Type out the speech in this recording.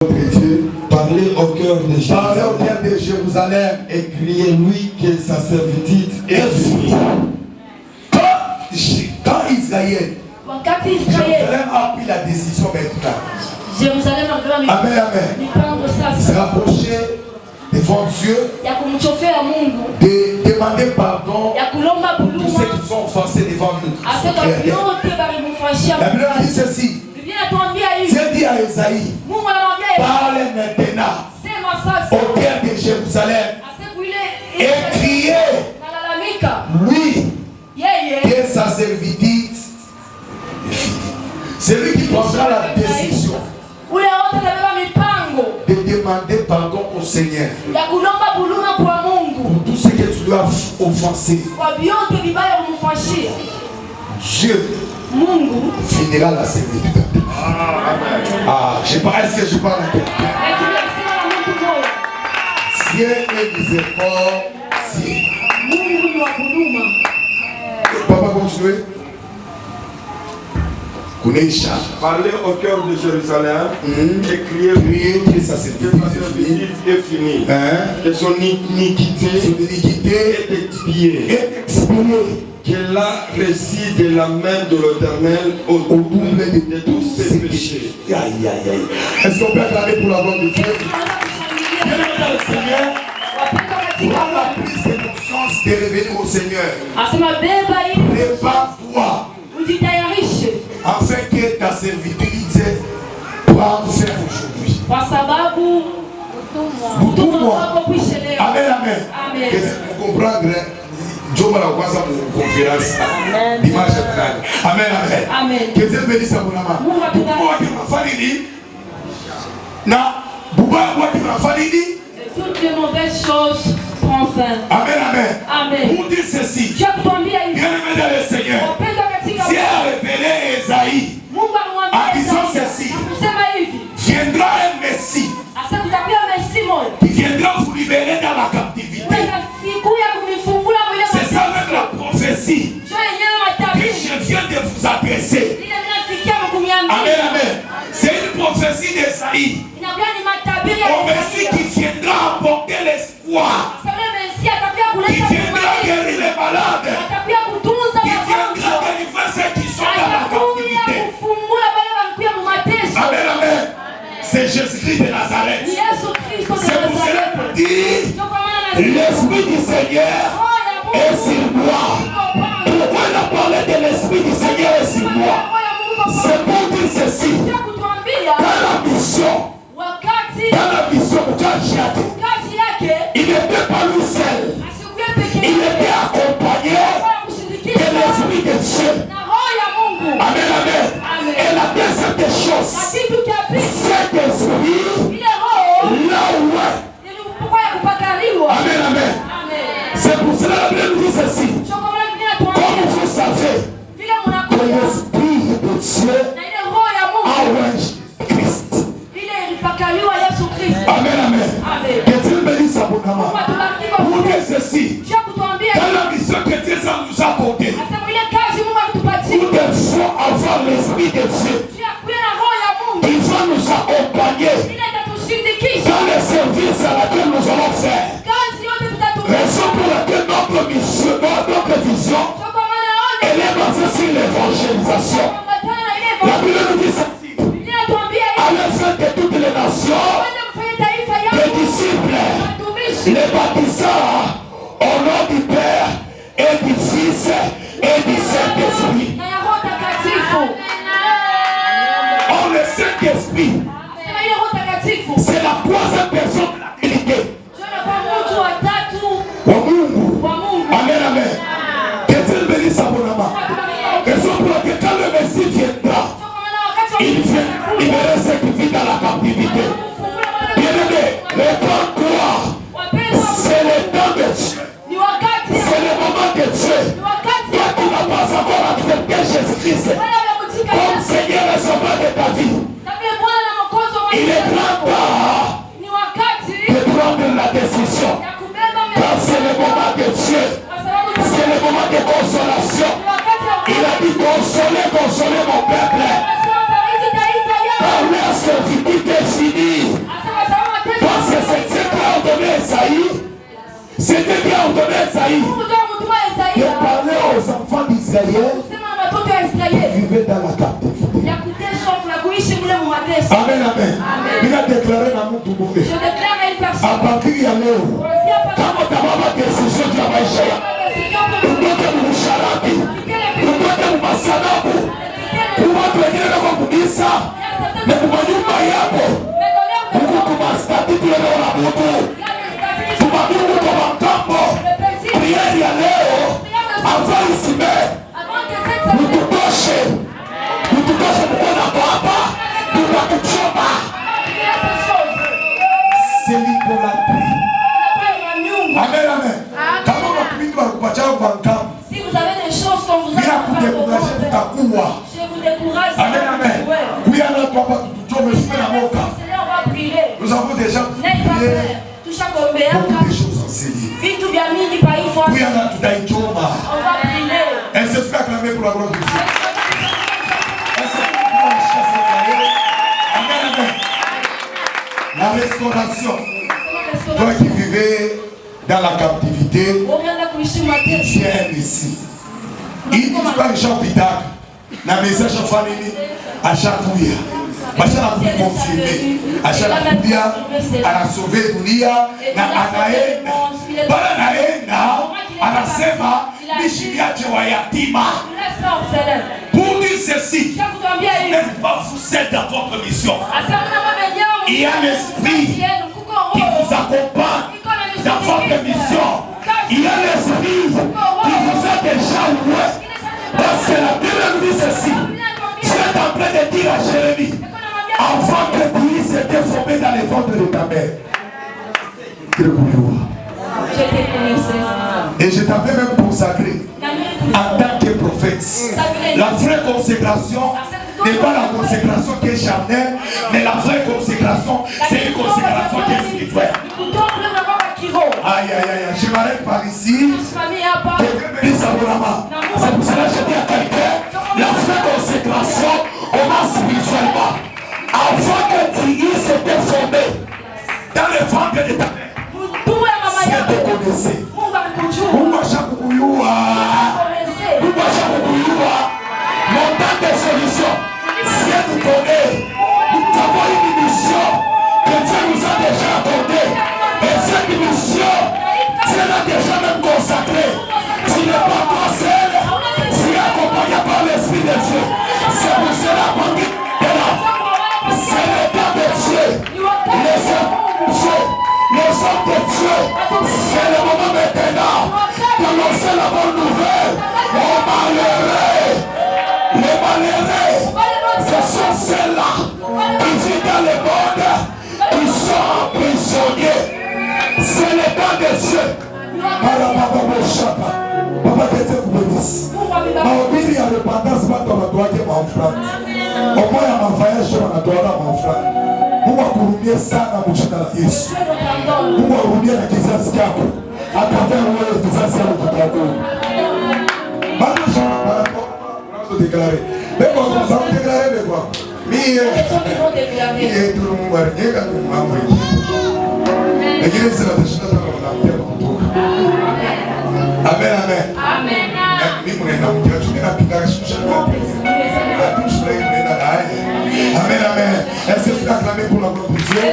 Dieu, parler au cœur de Jérusalem et crier-lui que sa servitude est finie. Quand Israël Jérusalem a pris la décision maintenant. Amen, amen. Se rapprocher devant Dieu, de demander pardon pour tous ceux qui sont offensés devant nous. La Bible dit ceci. Dieu dit à Esaïe, parle maintenant au cœur de Jérusalem et criez, oui, que sa servitude est finie. C'est lui qui prendra la décision de demander pardon au Seigneur pour tout ce que tu dois offenser. Dieu finira la servitude. Je sais pas, est-ce que je parle à quelqu'un? Dieu est miséricordieux. Papa, continuez. Parler au cœur de Jérusalem et crier que sa servitude est finie. Que son iniquité est expiée. Qu'elle a reçu de la main de l'Éternel au double de tous ses péchés. Aïe, aïe, aïe. Est-ce qu'on peut acclamer pour la gloire de Dieu? Bien le Seigneur, prends la prise de conscience de revenir au Seigneur. Prépare-toi afin que ta servitude prenne fin aujourd'hui. Amen, amen. Vous comprendre? Dieu m'a envoyé pour conférence dimanche après. Amen, amen. Que Dieu bénisse à mon amant. Toutes les mauvaises choses prennent fin. Amen, amen. Pour dire ceci, bien aimé dans le Seigneur, Dieu a révélé Esaïe en disant ceci: viendra un Messie qui viendra vous libérer dans la captivité. C'est ça même la prophétie que je viens de vous adresser. Amen, amen. C'est une prophétie d'Esaïe. Au Messie qui viendra apporter l'espoir, qui viendra guérir les malades, qui viendra délivrer ceux qui sont dans la captivité. Amen, amen. C'est Jésus-Christ de Nazareth. C'est pour cela que dit l'Esprit du Seigneur est sur moi. Pourquoi il a parlé de l'Esprit du Seigneur est sur moi? C'est pour dire ceci. Dans la mission, il n'était pas lui seul. Il était accompagné de l'Esprit de Dieu. Amen, amen. Et la deuxième des choses, cet esprit, là où est. Amen, amen. C'est pour cela que la Bible dit ceci. Comme vous savez que l'Esprit de Dieu a oint Christ. Amen, amen. Que Dieu bénisse abondamment. Pour dire ceci, dans la mission que Dieu nous a accordée, nous devons avoir l'Esprit de Dieu. Il va nous accompagner dans les services à laquelle nous allons faire. Raison pour laquelle notre mission, notre vision, elle est basée sur l'évangélisation. La Bible nous dit ceci: allez faire de toutes les nations des disciples, les baptisants au nom du Père et du Fils et du Saint-Esprit. Oh, le Saint-Esprit, c'est la troisième personne de la Trinité. Amen, amen. Que Dieu bénisse abondamment. Raison pour laquelle quand le Messie viendra, il vient libérer ceux qui vivent dans la captivité. Bien-aimé, réponds-toi. C'est le temps de Dieu. C'est le moment de Dieu. Toi qui n'as pas encore accepté Jésus-Christ comme Seigneur et Sauveur de ta vie, il est grand temps de prendre la décision. Car c'est le moment de Dieu. C'est le moment de consolation. Il a dit consolez mon peuple. Car leur servitude est finie. C'était bien ordonné Esaïe de parler aux enfants d'Israël qui vivaient dans la captivité. Amen, amen. Il a déclaré dans mon tout. À partir de leo, kama tababa décision ya maisha yako, utoke msharati, utoke mmasanabu, watu wengine kama kubisa, na kwa nyumba yako, huku kumastati tulele wala mtu, tumadumu kwa makambo, prieri ya leo, avai sime, mututoshe mkona kwa hapa, tunakuchoma. C'est l'idolâtrie. Amen, amen. Si vous avez des choses qu'on vous a je vous décourage. Amen, amen. Nous avons déjà prié beaucoup de choses enseignées. On va prier. Elle se fait acclamer pour la gloire de Dieu. Amen, amen. La restauration. Toi qui vivais dans la captivité, viens ici. Il histoire de Jean Pidac, la message en famille, à chaque fois. À chaque fois confirmé, à chaque fois, à la sauver, na anaenda, bala naenda, anasema nishiache wayatima. Pour dire ceci, n'êtes pas vous seul dans votre mission. Il y a l'esprit qui vous accompagne dans votre mission. Il y a l'esprit qui vous a déjà oué. Parce que la Bible nous dit ceci. Tu es en train de dire à Jérémie, avant que Dieu s'était formé dans les ventres de ta mère. Et je t'avais même consacré en tant que prophète. La vraie consécration n'est pas la consécration qui est charnelle, mais la vraie consécration, c'est une consécration qui est spirituelle. Aïe, aïe, aïe, je m'arrête par ici. C'est pour cela que je dis à quelqu'un, la vraie consécration, on a spirituellement. Avant que Dieu s'était formé dans le ventre de ta mère, si elle te connaissait, mon temps de solution, si elle nous connaît, nous avons une mission que Dieu nous a déjà accordée. Et cette mission, Dieu l'a déjà même consacrée. Tu n'es pas toi seul, tu es accompagné par l'Esprit de Dieu. C'est pour cela qu'on dit que là, c'est le temps de Dieu. Les hommes de Dieu, c'est le moment maintenant d'annoncer la bonne nouvelle aux malheureux. Les malheureux, ce sont ceux-là qui vivent dans le monde, qui sont emprisonnés. C'est le temps de Dieu. Papa, que Dieu vous bénisse. Mahubiri ya repentance watu wanatoaje maofrani. Omoya ya mavayaji wanatoa maofrani. Mungu akuhurumie sana mjina la Yesu. Mungu akuhurumie na kizazi chako. Akatae wewe kizazi chako kitakuu. Bado shamba déclarer. Mais bon, nous avons déclaré de quoi? Tout le monde va rien quand nous m'avons dit. L'église c'est la décharge de la terre. Amen, amen. Amen. Amen, amen. Est-ce que tu as acclamé pour la gloire de Dieu?